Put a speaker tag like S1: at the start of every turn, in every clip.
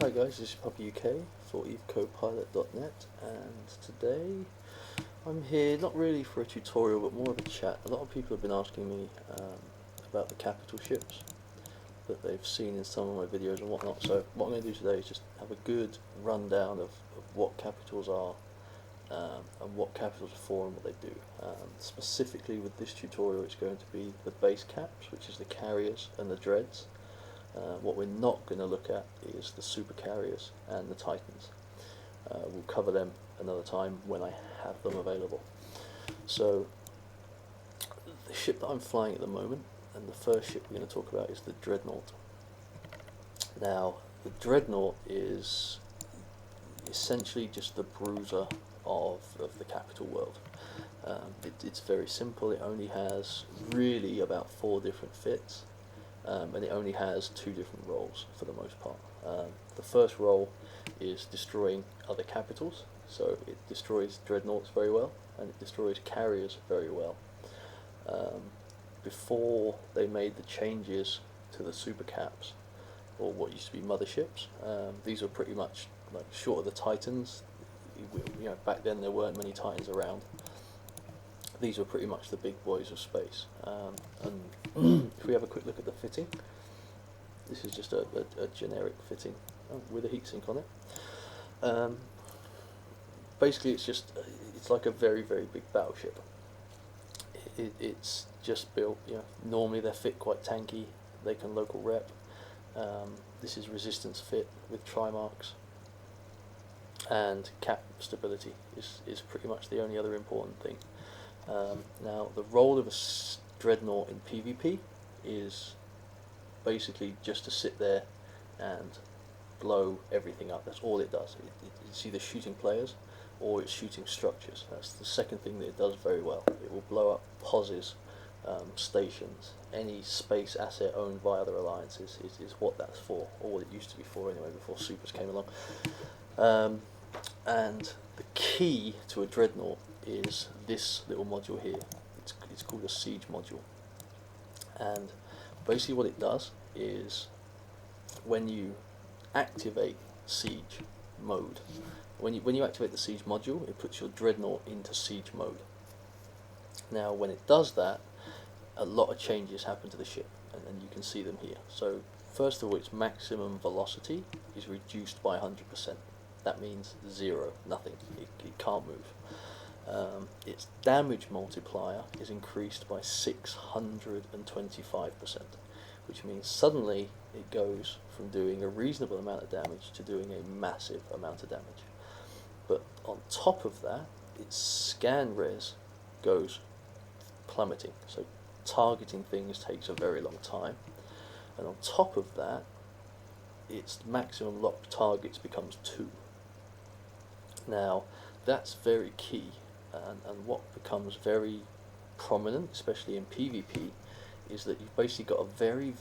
S1: Hi guys, this is Puppy UK for EvECoPilot.net, and today I'm here not really for a tutorial but more of a chat. A lot of people have been asking me about the capital ships that they've seen in some of my videos and whatnot, so what I'm going to do today is just have a good rundown of what capitals are and what capitals are for and what they do. Specifically with this tutorial it's going to be the base caps, which is the carriers and the dreads. What we're not going to look at is the super carriers and the titans. We'll cover them another time when I have them available. So the ship that I'm flying at the moment, and the first ship we're going to talk about, is the Dreadnought. Now the Dreadnought is essentially just the bruiser of the capital world. It's very simple. It only has really about 4 different fits. And it only has 2 different roles for the most part. The first role is destroying other capitals, so it destroys dreadnoughts very well, and it destroys carriers very well. Before they made the changes to the super caps, or what used to be motherships, these were pretty much like short of the titans. You know, back then there weren't many titans around. These were pretty much the big boys of space. And if we have a quick look at the fitting, this is just a generic fitting with a heatsink on it. Basically it's like a very big battleship. It's just built, you know, normally they're fit quite tanky, they can local rep. This is resistance fit with tri-marks, and cap stability is pretty much the only other important thing. Now the role of a dreadnought in PvP is basically just to sit there and blow everything up. That's all it does. It's either shooting players or it's shooting structures. That's the second thing that it does very well. It will blow up POSs, stations, any space asset owned by other alliances is what that's for, or what it used to be for anyway, before supers came along. And the key to a dreadnought is this little module here. It's called a siege module, and basically what it does is when you activate siege mode, when you activate the siege module, it puts your dreadnought into siege mode. Now when it does that, a lot of changes happen to the ship, and you can see them here. So first of all, its maximum velocity is reduced by 100%. That means 0, nothing. It can't move. Its damage multiplier is increased by 625%, which means suddenly it goes from doing a reasonable amount of damage to doing a massive amount of damage. But on top of that, its scan res goes plummeting, so targeting things takes a very long time, and on top of that, its maximum locked targets becomes 2. Now that's very key, and what becomes very prominent, especially in PvP, is that you've basically got a very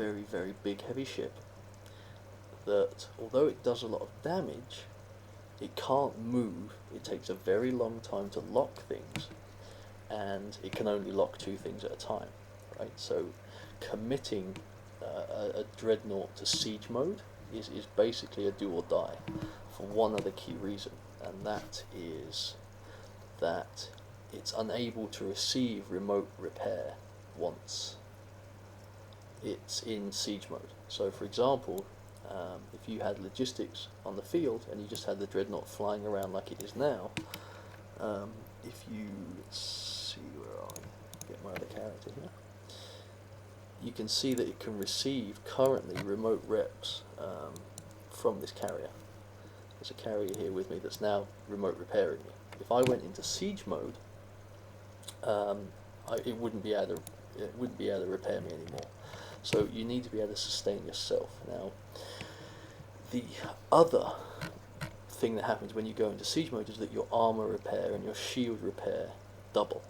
S1: big heavy ship that, although it does a lot of damage, it can't move. It takes a very long time to lock things, and it can only lock 2 things at a time, right? So committing a dreadnought to siege mode is basically a do or die for one other key reason, and that is that it's unable to receive remote repair once it's in siege mode. So for example, if you had logistics on the field and you just had the dreadnought flying around like it is now, if you, let's see, where are we? Get my other character here. You can see that it can receive currently remote reps from this carrier. There's a carrier here with me that's now remote repairing me. If I went into siege mode, it wouldn't be able to repair me anymore. So you need to be able to sustain yourself. Now, the other thing that happens when you go into siege mode is that your armor repair and your shield repair double.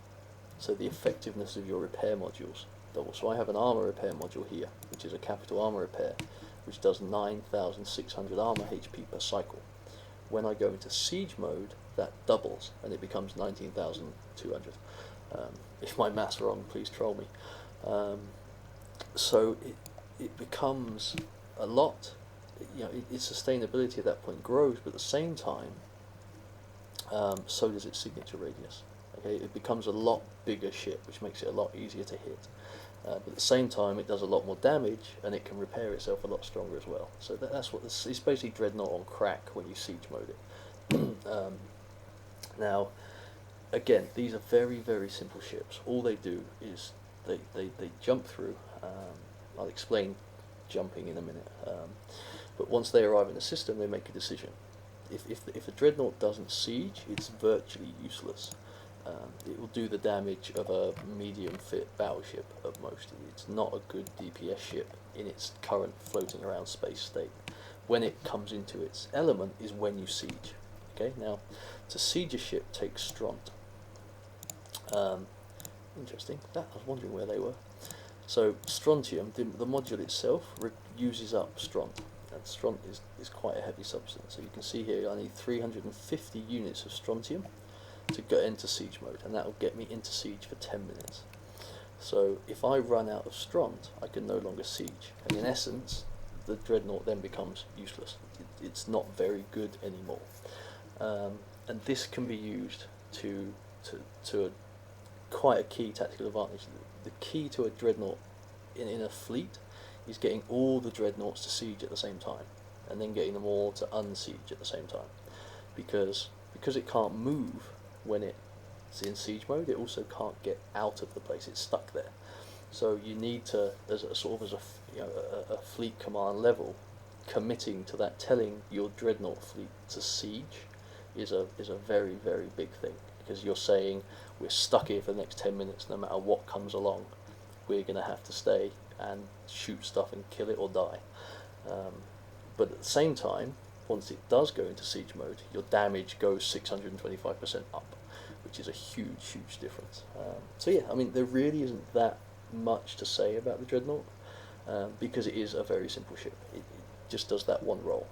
S1: So the effectiveness of your repair modules double. So I have an armor repair module here, which is a capital armor repair, which does 9,600 armor HP per cycle. When I go into siege mode, that doubles and it becomes 19,200. If my maths are wrong, please troll me. So it becomes a lot its sustainability at that point grows, but at the same time, so does its signature radius. Okay, it becomes a lot bigger ship, which makes it a lot easier to hit. But at the same time, it does a lot more damage, and it can repair itself a lot stronger as well. So that's what it's basically Dreadnought on crack when you siege mode it. Now, again, these are very, very simple ships. All they do is they jump through. I'll explain jumping in a minute. But once they arrive in the system, they make a decision. If a Dreadnought doesn't siege, it's virtually useless. It will do the damage of a medium fit battleship at most. It's not a good DPS ship in its current floating around space state. When it comes into its element is when you siege. Okay, now to siege a ship takes Stront. Interesting. I was wondering where they were. So strontium, the module itself uses up Stront, and Stront is quite a heavy substance. So you can see here I need 350 units of strontium to get into siege mode, and that will get me into siege for 10 minutes. So if I run out of Stront, I can no longer siege, and in essence the Dreadnought then becomes useless. It's not very good anymore, and this can be used to quite a key tactical advantage. The key to a Dreadnought in a fleet is getting all the Dreadnoughts to siege at the same time, and then getting them all to unsiege at the same time, because it can't move when it's in siege mode. It also can't get out of the place. It's stuck there. So you need to, as a fleet command level, committing to that, telling your Dreadnought fleet to siege is a very, very big thing, because you're saying we're stuck here for the next 10 minutes. No matter what comes along, we're going to have to stay and shoot stuff and kill it or die. But at the same time, once it does go into siege mode, your damage goes 625% up, which is a huge, huge difference. So yeah, I mean, there really isn't that much to say about the Dreadnought, because it is a very simple ship. It just does that one role,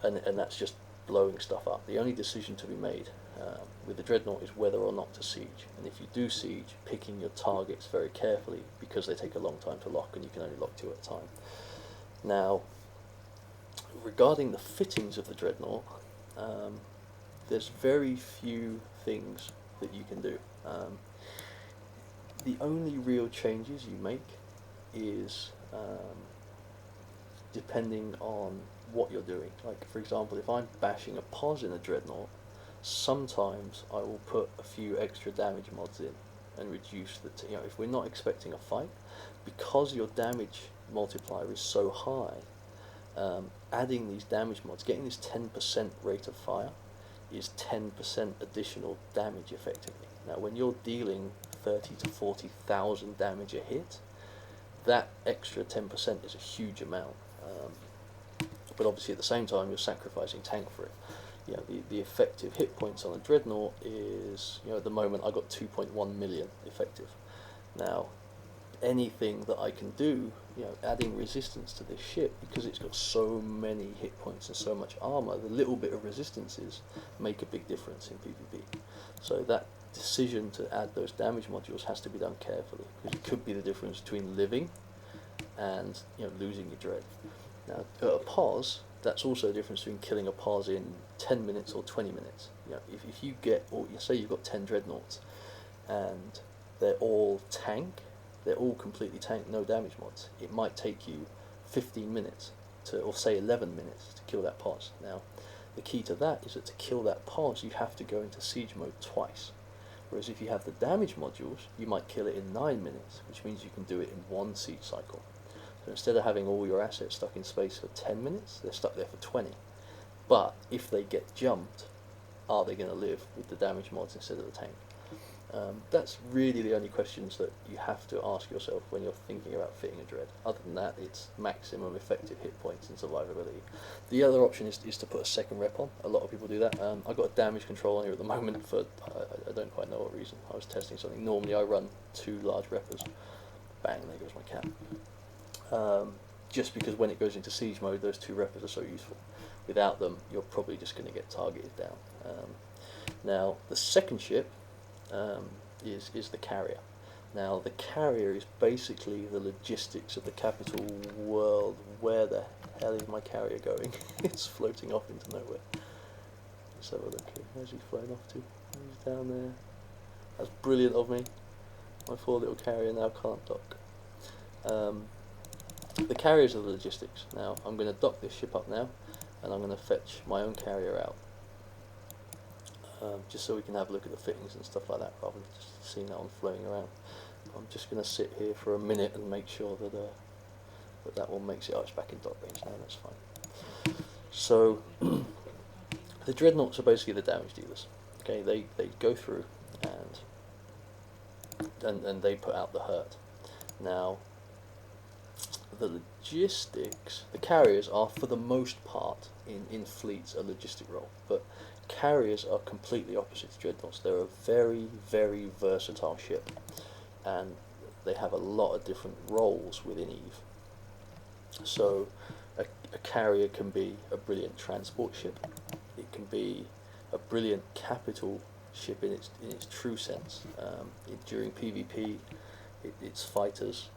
S1: and that's just blowing stuff up. The only decision to be made with the Dreadnought is whether or not to siege, and if you do siege, picking your targets very carefully, because they take a long time to lock, and you can only lock 2 at a time. Now, regarding the fittings of the Dreadnought, there's very few things that you can do. The only real changes you make is depending on what you're doing. Like, for example, if I'm bashing a pos in a Dreadnought, sometimes I will put a few extra damage mods in and reduce the if we're not expecting a fight, because your damage multiplier is so high, adding these damage mods, getting this 10% rate of fire is 10% additional damage effectively. Now when you're dealing 30 to 40,000 damage a hit, that extra 10% is a huge amount. But obviously at the same time you're sacrificing tank for it. The effective hit points on a Dreadnought is, at the moment I got 2.1 million effective. Now anything that I can do, adding resistance to this ship, because it's got so many hit points and so much armor, the little bit of resistances make a big difference in PvP. So that decision to add those damage modules has to be done carefully, because it could be the difference between living and losing your dread. Now at a pause, that's also the difference between killing a pause in 10 minutes or 20 minutes. If you get, or say you've got 10 Dreadnoughts and they're all tank, they're all completely tank, no damage mods, it might take you 15 minutes to, or say 11 minutes to kill that pause. Now the key to that is that to kill that pause you have to go into siege mode twice, whereas if you have the damage modules you might kill it in 9 minutes, which means you can do it in 1 siege cycle. So instead of having all your assets stuck in space for 10 minutes, they're stuck there for 20. But if they get jumped, are they going to live with the damage mods instead of the tank? That's really the only questions that you have to ask yourself when you're thinking about fitting a dread. Other than that, it's maximum effective hit points and survivability. The other option is to put a second rep on. A lot of people do that. I've got a damage control on here at the moment for, I don't quite know what reason. I was testing something. Normally I run 2 large reppers. Bang, there goes my cap. Just because when it goes into siege mode, those 2 reppers are so useful. Without them, you're probably just going to get targeted down. Now, the second ship is the Carrier. Now the carrier is basically the logistics of the capital world. Where the hell is my carrier going? It's floating off into nowhere. Let's have a look here. Where's he flown off to? He's down there. That's brilliant of me. My poor little carrier now can't dock. The carriers are the logistics. Now I'm going to dock this ship up now, and I'm going to fetch my own carrier out, just so we can have a look at the fittings and stuff like that, rather than just seeing that one floating around. I'm just going to sit here for a minute and make sure that that one makes it. Oh, it's back in dock range now. That's fine. So the Dreadnoughts are basically the damage dealers. Okay, they go through and they put out the hurt. Now the logistics, the carriers are for the most part in fleets a logistic role, but carriers are completely opposite to Dreadnoughts. They're a very, very versatile ship, and they have a lot of different roles within EVE. So a carrier can be a brilliant transport ship, it can be a brilliant capital ship in its true sense. During PvP, its fighters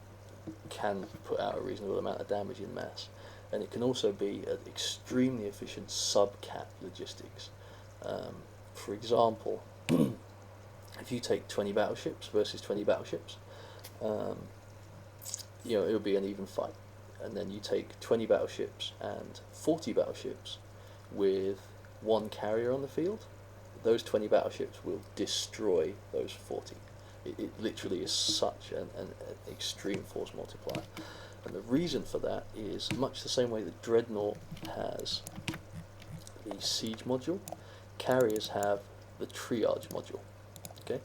S1: can put out a reasonable amount of damage in mass, and it can also be an extremely efficient sub-cap logistics. For example, if you take 20 battleships versus 20 battleships, it'll be an even fight. And then you take 20 battleships and 40 battleships with one carrier on the field, those 20 battleships will destroy those 40. It literally is such an extreme force multiplier. And the reason for that is much the same way that Dreadnought has the Siege Module, carriers have the Triage Module. Okay.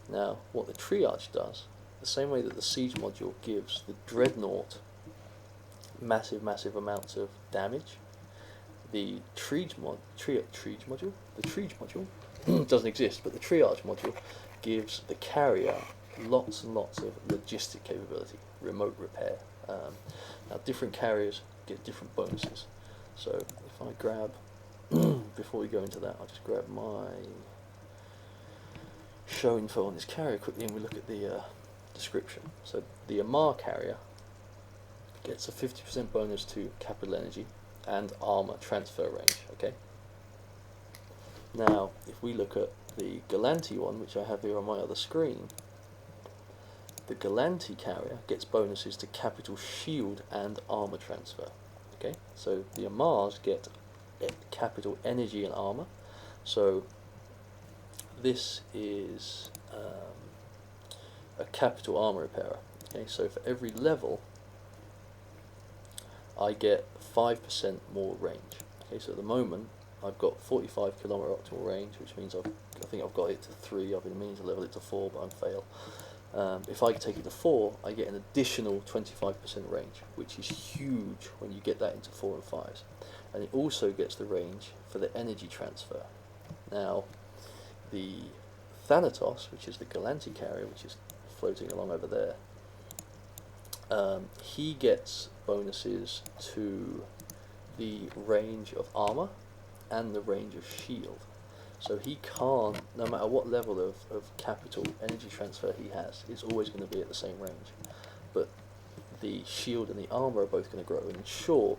S1: Now, what the Triage does, the same way that the Siege Module gives the Dreadnought massive amounts of damage, the Triage Module doesn't exist, but the Triage Module gives the carrier lots and lots of logistic capability, remote repair. Now, different carriers get different bonuses. So if I grab, before we go into that, I'll just grab my show info on this carrier quickly, and we look at the description. So the Amar carrier gets a 50% bonus to capital energy and armor transfer range. Okay. Now, if we look at the Galante one, which I have here on my other screen, the Galante carrier gets bonuses to capital shield and armor transfer. Okay, so the Amars get capital energy and armor. So this is a capital armor repairer. Okay, so for every level, I get 5% more range. Okay, so at the moment I've got 45 kilometer optimal range, which means I think I've got it to 3. I've been meaning to level it to 4, but I'm fail. If I take it to 4, I get an additional 25% range, which is huge when you get that into 4 and 5s. And it also gets the range for the energy transfer. Now, the Thanatos, which is the Galante carrier, which is floating along over there, he gets bonuses to the range of armor and the range of shield. So he can't, no matter what level of capital energy transfer he has, it's always going to be at the same range. But the shield and the armor are both going to grow, and in short,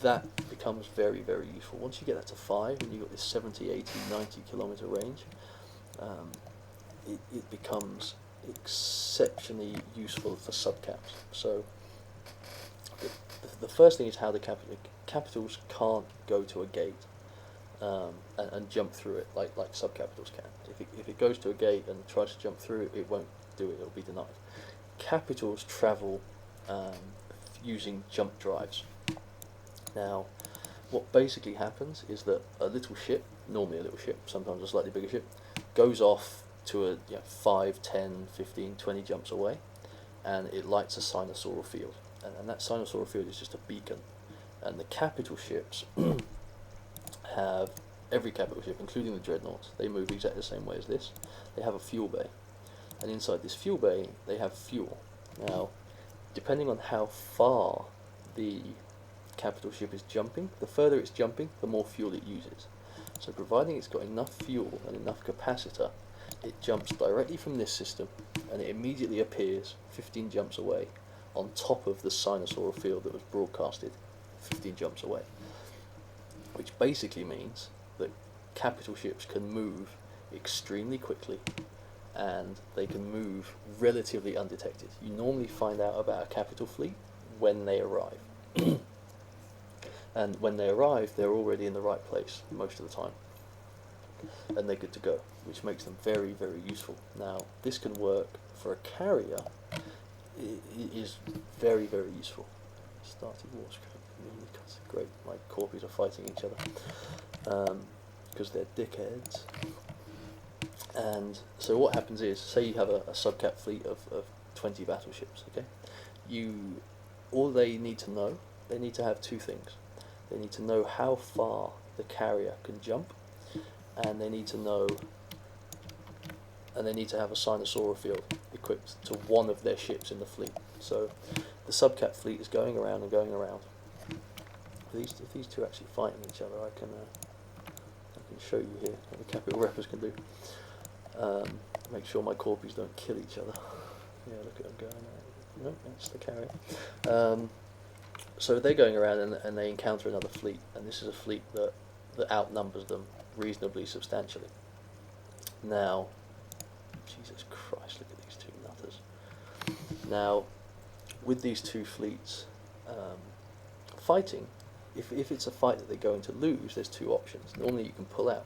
S1: that becomes very, very useful. Once you get that to 5 and you've got this 70, 80, 90 kilometer range, it becomes exceptionally useful for subcaps. So the first thing is how the capitals can't go to a gate and jump through it like subcapitals can. If it goes to a gate and tries to jump through it, it won't do it, it'll be denied. Capitals travel using jump drives. Now, what basically happens is that a little ship, normally a little ship, sometimes a slightly bigger ship, goes off to a 5, 10, 15, 20 jumps away, and it lights a sinusoidal field. And that sinusoidal field is just a beacon. And the capital ships have, every capital ship, including the Dreadnoughts, they move exactly the same way as this. They have a fuel bay. And inside this fuel bay, they have fuel. Now, depending on how far the capital ship is jumping, the further it's jumping, the more fuel it uses. So providing it's got enough fuel and enough capacitor it jumps directly from this system, and it immediately appears 15 jumps away on top of the sinusoidal field that was broadcasted 15 jumps away, which basically means that capital ships can move extremely quickly, and they can move relatively undetected. You normally find out about a capital fleet when they arrive. And when they arrive, they're already in the right place most of the time, and they're good to go, which makes them very, very useful. Now, this can work for a carrier. It is very, very useful. Started war script. Great, my corpies are fighting each other because they're dickheads. And so what happens is, say you have a subcap fleet of 20 battleships, okay? All they need to know, they need to have two things. They need to know how far the carrier can jump, and they need to have a sinusoidal field equipped to one of their ships in the fleet. So the subcap fleet is going around and going around. If these two are actually fighting each other, I can show you here what the capital reppers can do. Make sure my corpies don't kill each other. Yeah, look at them going. No, that's the carrier. So they're going around and they encounter another fleet, and this is a fleet that outnumbers them reasonably substantially. Now, Jesus Christ, look at these two nutters. Now, with these two fleets fighting, if it's a fight that they're going to lose, there's two options. Normally you can pull out,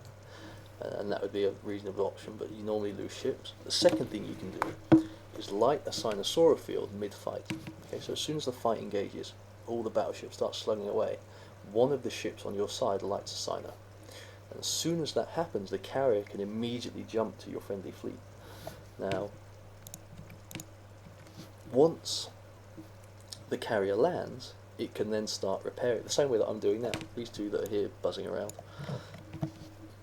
S1: and that would be a reasonable option, but you normally lose ships. The second thing you can do is light a sinusoidal field mid-fight. Okay, so as soon as the fight engages, all the battleships start slugging away. One of the ships on your side lights a sino, and as soon as that happens, the carrier can immediately jump to your friendly fleet. Now, once the carrier lands, it can then start repairing, the same way that I'm doing now. These two that are here buzzing around,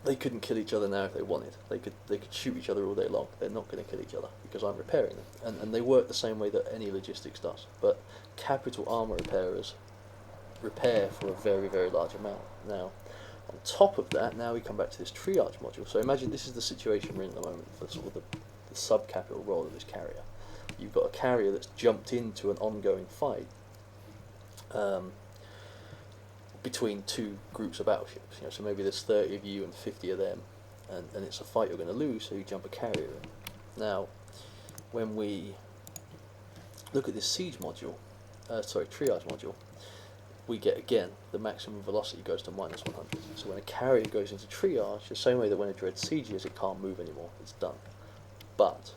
S1: they couldn't kill each other now if they wanted. They could shoot each other all day long. They're not going to kill each other because I'm repairing them. And they work the same way that any logistics does. But capital armor repairers repair for a very, very large amount. Now, on top of that, now we come back to this triage module. So imagine this is the situation we're in at the moment for sort of the sub-capital role of this carrier. You've got a carrier that's jumped into an ongoing fight between two groups of battleships. So maybe there's 30 of you and 50 of them, and it's a fight you're going to lose, so you jump a carrier in. Now, when we look at this triage module, we get, again, the maximum velocity goes to -100. So when a carrier goes into triage, the same way that when a dread sieges, it can't move anymore, it's done. But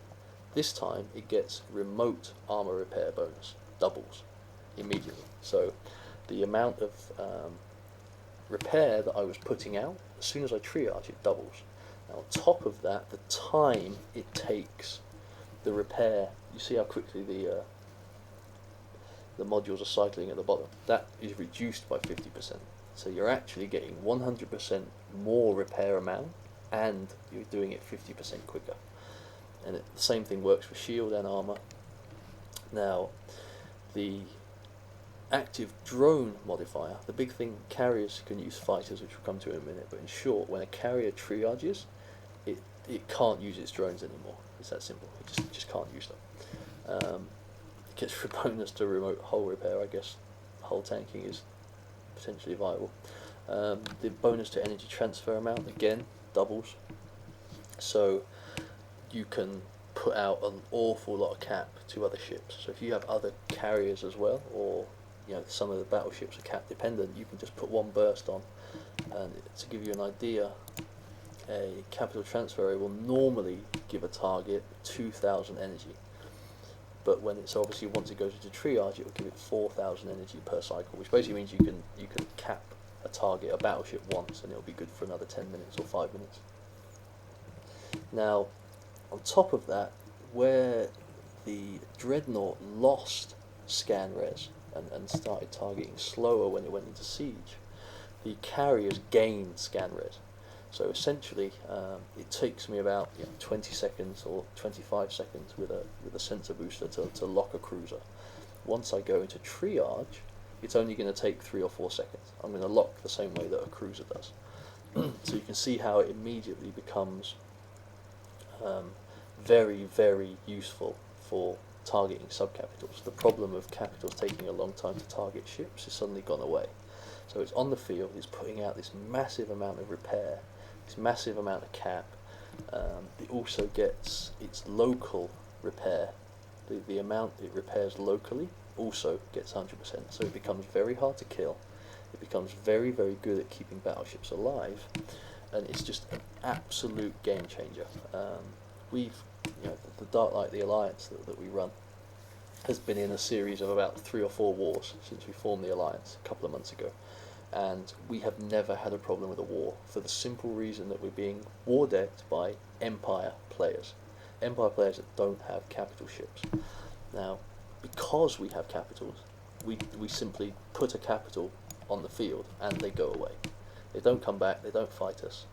S1: this time it gets remote armor repair bonus, doubles, immediately. So the amount of repair that I was putting out, as soon as I triage, it doubles. Now on top of that, the time it takes the repair, you see how quickly the modules are cycling at the bottom, that is reduced by 50%. So you're actually getting 100% more repair amount, and you're doing it 50% quicker. And the same thing works for shield and armor. Now, the active drone modifier, the big thing, carriers can use fighters, which we'll come to in a minute, but in short, when a carrier triages, it can't use its drones anymore. It's that simple. It just can't use them. It gets for bonus to remote hull repair. I guess hull tanking is potentially viable. The bonus to energy transfer amount, again, doubles. So you can put out an awful lot of cap to other ships. So if you have other carriers as well, or some of the battleships are cap dependent, you can just put one burst on. And to give you an idea, a capital transfer will normally give a target 2,000 energy, but when it's obviously, once it goes into triage, it will give it 4,000 energy per cycle, which basically means you can cap a target, a battleship, once, and it'll be good for another 10 minutes or 5 minutes. Now, on top of that, where the Dreadnought lost scan res and started targeting slower when it went into siege, the carriers gained scan res. So essentially, it takes me about 20 seconds or 25 seconds with a sensor booster to lock a cruiser. Once I go into triage, it's only going to take 3 or 4 seconds. I'm going to lock the same way that a cruiser does. So you can see how it immediately becomes very, very useful for targeting subcapitals. The problem of capitals taking a long time to target ships has suddenly gone away. So it's on the field, it's putting out this massive amount of repair, this massive amount of cap. It also gets its local repair. The amount it repairs locally also gets 100%. So it becomes very hard to kill. It becomes very, very good at keeping battleships alive, and it's just an absolute game changer. The Dark Light, the Alliance that we run, has been in a series of about 3 or 4 wars since we formed the Alliance a couple of months ago, and we have never had a problem with a war for the simple reason that we're being war decked by Empire players that don't have capital ships. Now, because we have capitals, we simply put a capital on the field and they go away. They don't come back, they don't fight us,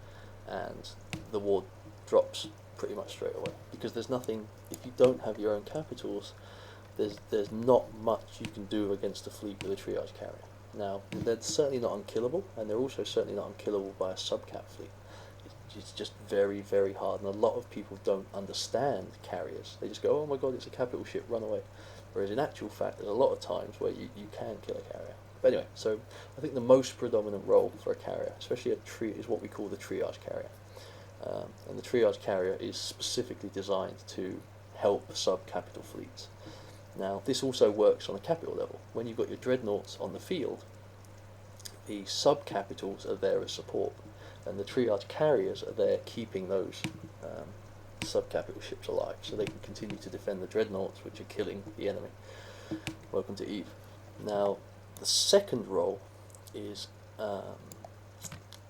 S1: and the war drops pretty much straight away, because there's nothing, if you don't have your own capitals, there's not much you can do against a fleet with a triage carrier. Now, they're certainly not unkillable, and they're also certainly not unkillable by a subcap fleet. It's just very, very hard, and a lot of people don't understand carriers. They just go, oh my god, it's a capital ship, run away. Whereas in actual fact, there's a lot of times where you can kill a carrier. But anyway, so I think the most predominant role for a carrier, especially is what we call the triage carrier. And the triage carrier is specifically designed to help sub-capital fleets. Now, this also works on a capital level. When you've got your dreadnoughts on the field, the sub-capitals are there as support, and the triage carriers are there keeping those sub-capital ships alive, so they can continue to defend the dreadnoughts, which are killing the enemy. Welcome to EVE. Now, the second role is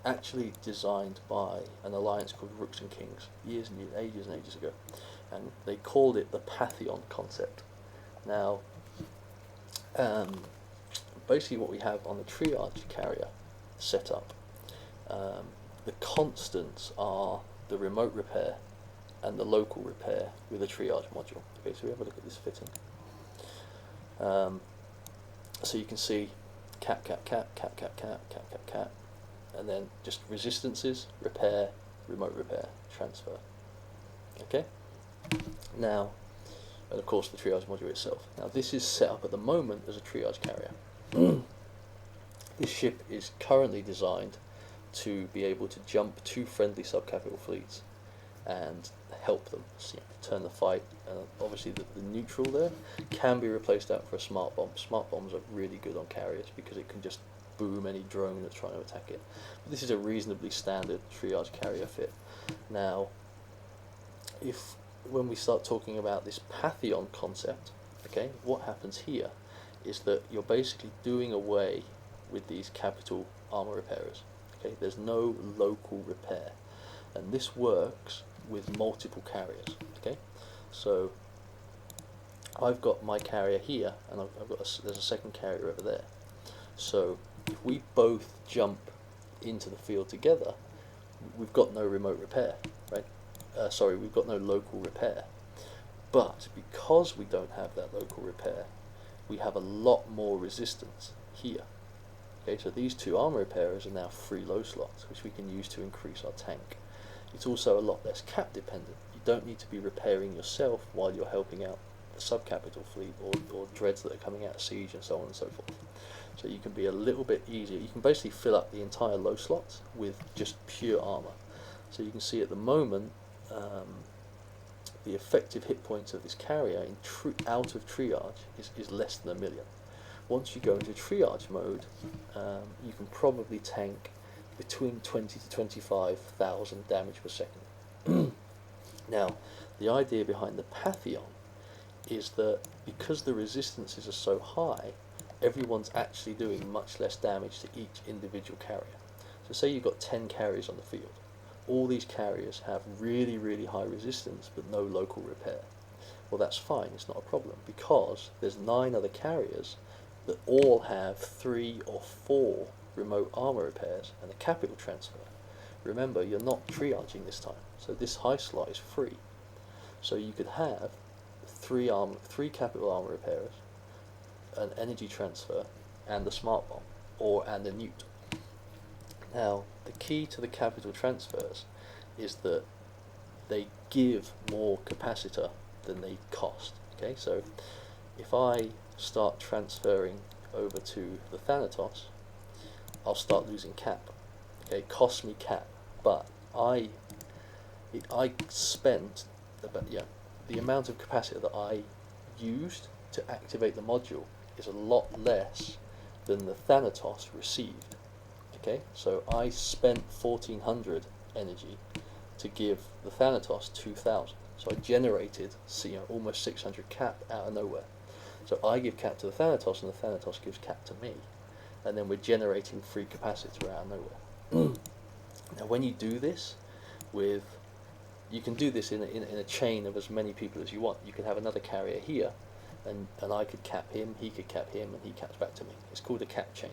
S1: actually designed by an alliance called Rooks and Kings, ages and ages ago, and they called it the Pantheon concept. Now, basically what we have on the triage carrier setup, the constants are the remote repair and the local repair with a triage module. Okay, so we have a look at this fitting. So you can see cap, cap, cap, cap, cap, cap, cap, cap, cap, and then just resistances, repair, remote repair, transfer. Okay? Now, and of course the triage module itself. Now this is set up at the moment as a triage carrier. This ship is currently designed to be able to jump to friendly subcapital fleets and help them turn the fight. Obviously the neutral there can be replaced out for a smart bomb. Smart bombs are really good on carriers because it can just boom any drone that's trying to attack it. But this is a reasonably standard triage carrier fit. Now, when we start talking about this Pantheon concept, okay, what happens here is that you're basically doing away with these capital armor repairers. Okay, there's no local repair, and this works with multiple carriers. Okay, so I've got my carrier here, and there's a second carrier over there. So if we both jump into the field together, we've got no remote repair, right? We've got no local repair. But because we don't have that local repair, we have a lot more resistance here. Okay, so these two armor repairers are now free low slots, which we can use to increase our tank. It's also a lot less cap dependent. You don't need to be repairing yourself while you're helping out the subcapital fleet or dreads that are coming out of siege and so on and so forth. So you can be a little bit easier. You can basically fill up the entire low slots with just pure armor. So you can see at the moment the effective hit points of this carrier out of triage is less than 1 million. Once you go into triage mode, you can probably tank between 20 to 25,000 damage per second. Now, the idea behind the Pantheon is that because the resistances are so high, everyone's actually doing much less damage to each individual carrier. So say you've got 10 carriers on the field. All these carriers have really, really high resistance but no local repair. Well, that's fine, it's not a problem, because there's 9 other carriers that all have 3 or 4 remote armor repairs and a capital transfer. Remember, you're not triaging this time, so this high slot is free. So you could have 3 capital armor repairers, an energy transfer, and a smart bomb, and a newt. Now, the key to the capital transfers is that they give more capacitor than they cost. Okay, so if I start transferring over to the Thanatos, I'll start losing cap. Okay, it costs me cap, but I spent about, the amount of capacitor that I used to activate the module is a lot less than the Thanatos received. Okay, so I spent 1400 energy to give the Thanatos 2000. So I generated almost 600 cap out of nowhere. So I give cap to the Thanatos, and the Thanatos gives cap to me, and then we're generating free capacitor out of nowhere. Now, when you do this you can do this in a chain of as many people as you want. You can have another carrier here, and I could cap him, he could cap him, and he caps back to me. It's called a cap chain.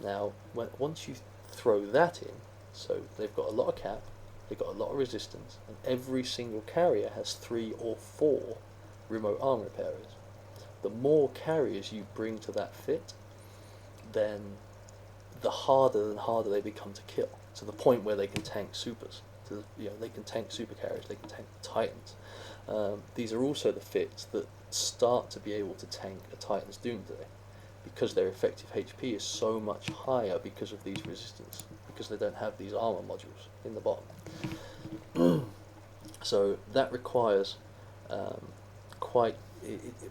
S1: Now, once you throw that in, so they've got a lot of cap, they've got a lot of resistance, and every single carrier has 3 or 4 remote arm repairers. The more carriers you bring to that fit, then the harder they become to kill, to the point where they can tank supers. They can tank super carriers, they can tank titans. These are also the fits that start to be able to tank a Titan's Doomsday, because their effective HP is so much higher because of these resistance, because they don't have these armor modules in the bottom. So that requires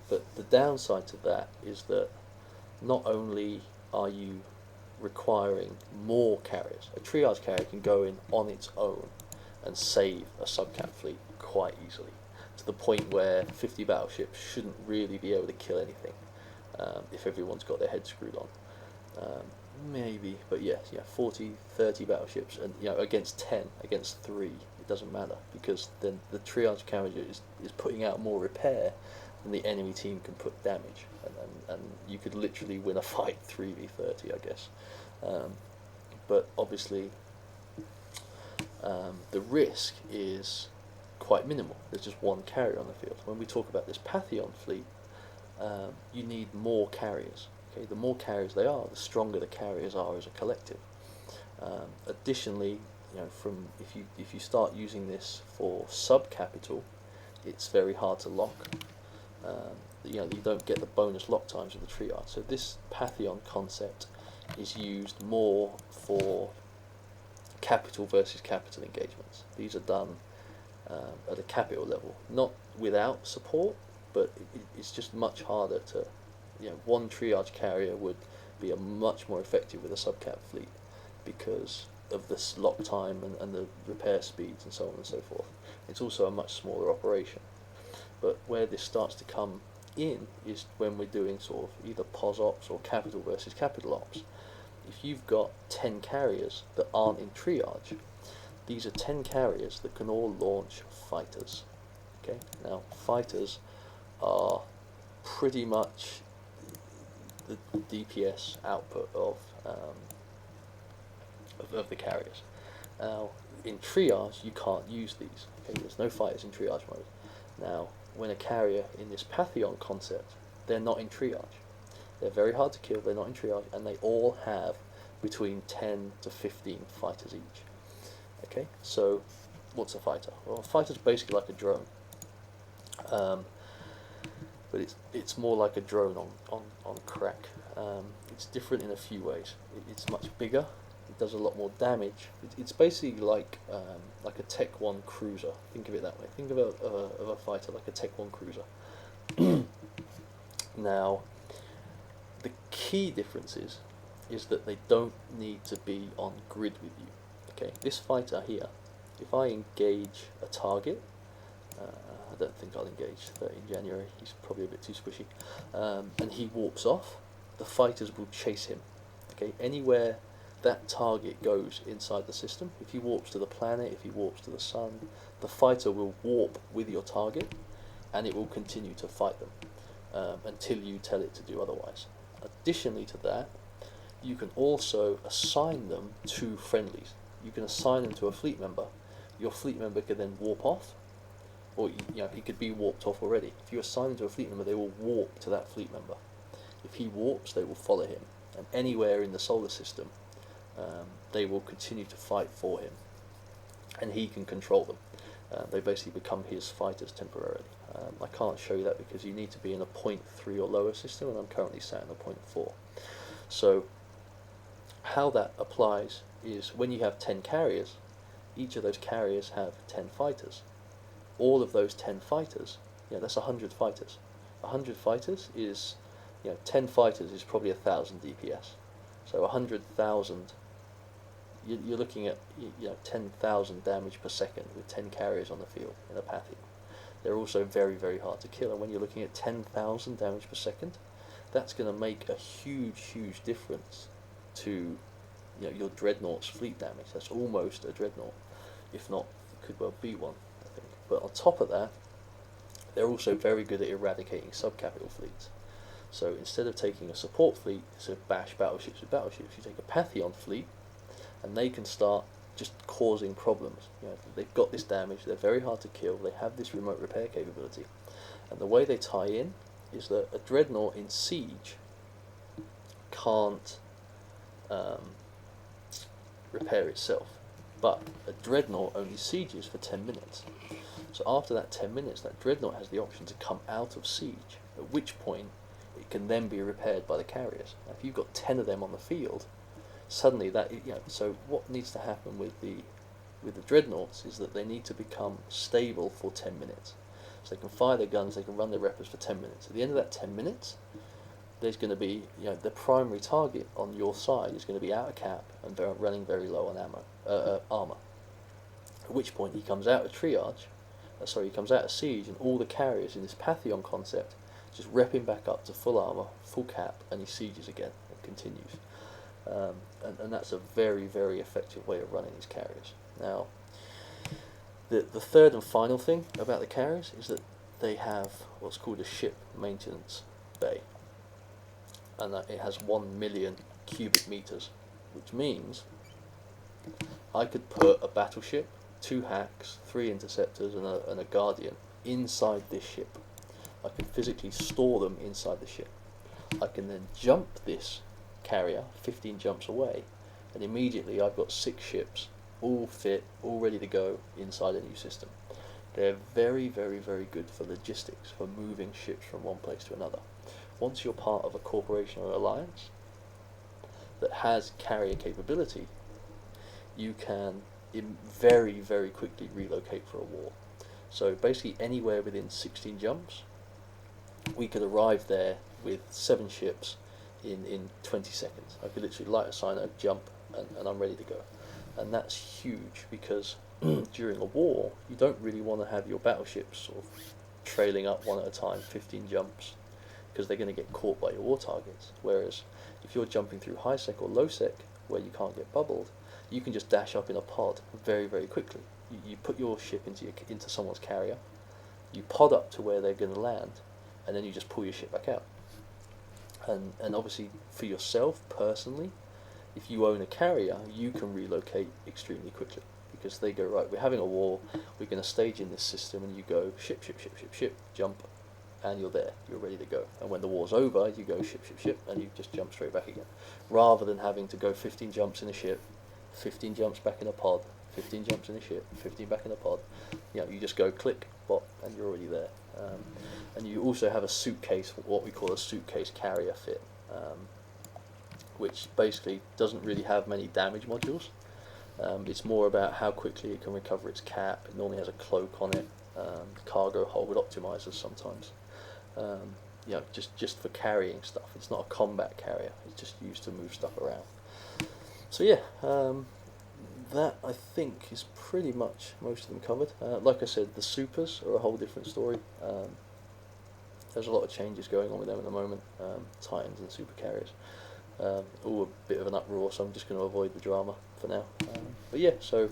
S1: but the downside to that is that not only are you requiring more carriers, a triage carrier can go in on its own and save a subcap fleet quite easily, to the point where 50 battleships shouldn't really be able to kill anything if everyone's got their head screwed on. Maybe, but 40, 30 battleships, and against 10, against 3, it doesn't matter, because then the triage carrier is putting out more repair than the enemy team can put damage, and you could literally win a fight 3v30, I guess. But obviously, the risk is quite minimal. There's just one carrier on the field. When we talk about this Pantheon fleet, you need more carriers. Okay, the more carriers they are, the stronger the carriers are as a collective. Additionally, if you start using this for sub-capital, it's very hard to lock. You don't get the bonus lock times with the triage. So this Pantheon concept is used more for capital versus capital engagements. These are done at a capital level, not without support, but it's just much harder to. One triage carrier would be much more effective with a subcap fleet because of this lock time and the repair speeds and so on and so forth. It's also a much smaller operation. But where this starts to come in is when we're doing sort of either POS ops or capital versus capital ops. If you've got 10 carriers that aren't in triage, these are 10 carriers that can all launch fighters. Okay, now fighters are pretty much the DPS output of the carriers. Now, in triage, you can't use these. Okay, there's no fighters in triage mode. Now, when a carrier in this Pantheon concept, they're not in triage. They're very hard to kill, they're not in triage, and they all have between 10 to 15 fighters each. Okay, so what's a fighter? Well, a fighter's basically like a drone. But it's more like a drone on crack. It's different in a few ways. It's much bigger. It does a lot more damage. It's basically like a Tech 1 cruiser. Think of it that way. Think of a fighter like a Tech 1 cruiser. Now, the key difference is that they don't need to be on grid with you. Okay, this fighter here, if I engage a target, I don't think I'll engage 13 January, he's probably a bit too squishy, and he warps off, the fighters will chase him. Okay, anywhere that target goes inside the system, if he warps to the planet, if he warps to the sun, the fighter will warp with your target, and it will continue to fight them until you tell it to do otherwise. Additionally to that, you can also assign them to friendlies. You can assign them to a fleet member. Your fleet member can then warp off, or he could be warped off already. If you assign them to a fleet member, they will warp to that fleet member. If he warps, they will follow him, and anywhere in the solar system, they will continue to fight for him, and he can control them. They basically become his fighters temporarily. I can't show you that because you need to be in a 0.3 or lower system, and I'm currently sat in a 0.4. So how that applies is when you have 10 carriers, each of those carriers have 10 fighters. All of those 10 fighters, that's 100 fighters. 100 fighters is, 10 fighters is probably 1,000 DPS. So 100,000, you're looking at 10,000 damage per second with 10 carriers on the field in a Pantheon. They're also very, very hard to kill, and when you're looking at 10,000 damage per second, that's going to make a huge, huge difference to your Dreadnought's fleet damage. That's almost a Dreadnought, if not, it could well be one, I think. But on top of that, they're also very good at eradicating subcapital fleets. So instead of taking a support fleet to bash battleships with battleships, you take a Pantheon fleet, and they can start just causing problems. They've got this damage, they're very hard to kill, they have this remote repair capability, and the way they tie in is that a Dreadnought in siege can't repair itself, but a Dreadnought only sieges for 10 minutes. So after that 10 minutes, that Dreadnought has the option to come out of siege, at which point it can then be repaired by the carriers. Now, if you've got 10 of them on the field, suddenly that, so what needs to happen with the Dreadnoughts is that they need to become stable for 10 minutes. So they can fire their guns, they can run their reppers for 10 minutes. At the end of that 10 minutes, there's going to be, the primary target on your side is going to be out of cap and running very low on armor. At which point he comes out of triage, he comes out of siege, and all the carriers in this Pantheon concept just rep him back up to full armor, full cap, and he sieges again and continues. And that's a very, very effective way of running these carriers. Now, the third and final thing about the carriers is that they have what's called a ship maintenance bay, and that it has 1 million cubic meters, which means I could put a battleship, 2 hacks, 3 interceptors, and a guardian inside this ship. I can physically store them inside the ship. I can then jump this carrier 15 jumps away, and immediately I've got 6 ships, all fit, all ready to go inside a new system. They're very, very, very good for logistics, for moving ships from one place to another. Once you're part of a corporation or alliance that has carrier capability, you can very, very quickly relocate for a war. So basically anywhere within 16 jumps, we could arrive there with 7 ships in 20 seconds. I could literally light a cyno, jump, and I'm ready to go. And that's huge because during a war, you don't really want to have your battleships sort of trailing up one at a time, 15 jumps, because they're going to get caught by your war targets. Whereas if you're jumping through high sec or low sec, where you can't get bubbled, you can just dash up in a pod very, very quickly. You put your ship into someone's carrier, you pod up to where they're going to land, and then you just pull your ship back out. And obviously for yourself personally, if you own a carrier, you can relocate extremely quickly, because they go, right, we're having a war, we're going to stage in this system, and you go ship, jump, and you're there, you're ready to go. And when the war's over, you go ship, and you just jump straight back again, rather than having to go 15 jumps in a ship, 15 jumps back in a pod, 15 jumps in a ship, 15 back in a pod. You just go click, bop, and you're already there. And you also have a suitcase, what we call a suitcase carrier fit, which basically doesn't really have many damage modules. It's more about how quickly it can recover its cap. It normally has a cloak on it, cargo hold optimizers sometimes. Just for carrying stuff. It's not a combat carrier. It's just used to move stuff around. So yeah, that I think is pretty much most of them covered. Like I said, the supers are a whole different story. There's a lot of changes going on with them at the moment. Titans and super carriers. All a bit of an uproar, so I'm just going to avoid the drama for now. But yeah, so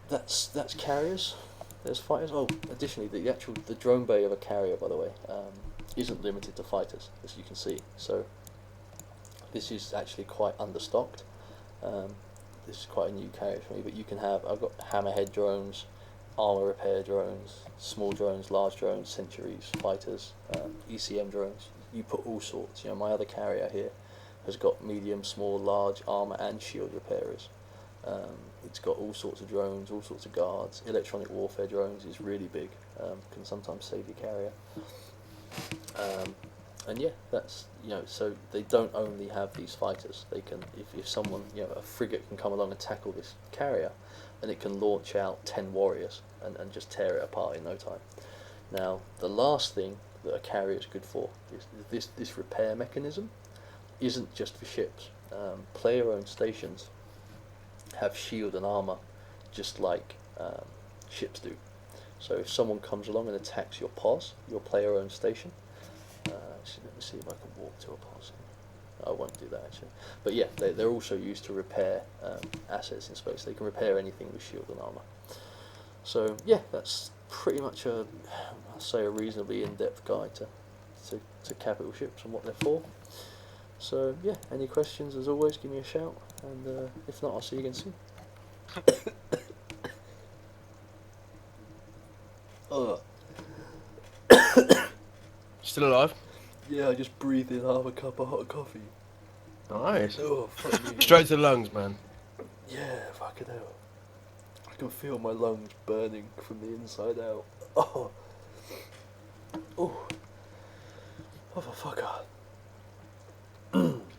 S1: that's carriers. There's fighters. Oh, additionally, the drone bay of a carrier, by the way, isn't limited to fighters, as you can see. So this is actually quite understocked. This is quite a new carrier for me, but you can have, I've got hammerhead drones, armor repair drones, small drones, large drones, sentries, fighters, ECM drones. You put all sorts. My other carrier here has got medium, small, large armor and shield repairers. It's got all sorts of drones, all sorts of guards. Electronic warfare drones is really big. Can sometimes save your carrier. And yeah, that's, so they don't only have these fighters. They can, if someone, a frigate can come along and tackle this carrier, and it can launch out 10 warriors and just tear it apart in no time. Now, the last thing that a carrier is good for is this repair mechanism isn't just for ships. Player-owned stations have shield and armor just like ships do. So if someone comes along and attacks your POS, your player-owned station, let me see if I can walk to a POS. I won't do that actually. But yeah, they're also used to repair assets in space. They can repair anything with shield and armor. So yeah, that's pretty much I'd say a reasonably in-depth guide to capital ships and what they're for. So yeah, any questions as always, give me a shout, and if not, I'll see you again soon.
S2: Still alive?
S1: Yeah, I just breathed in half a cup of hot coffee.
S2: Nice.
S1: Oh, fuck me.
S2: Straight to the lungs, man.
S1: Yeah, fucking hell. I can feel my lungs burning from the inside out. Oh. Oh. Motherfucker.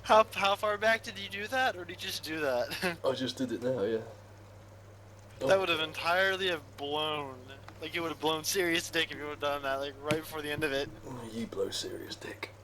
S3: How far back did you do that, or did you just do that?
S1: I just did it now, yeah.
S3: That would have entirely have blown. Like, it would have blown serious dick if you would have done that, like, right before the end of it.
S1: You blow serious dick.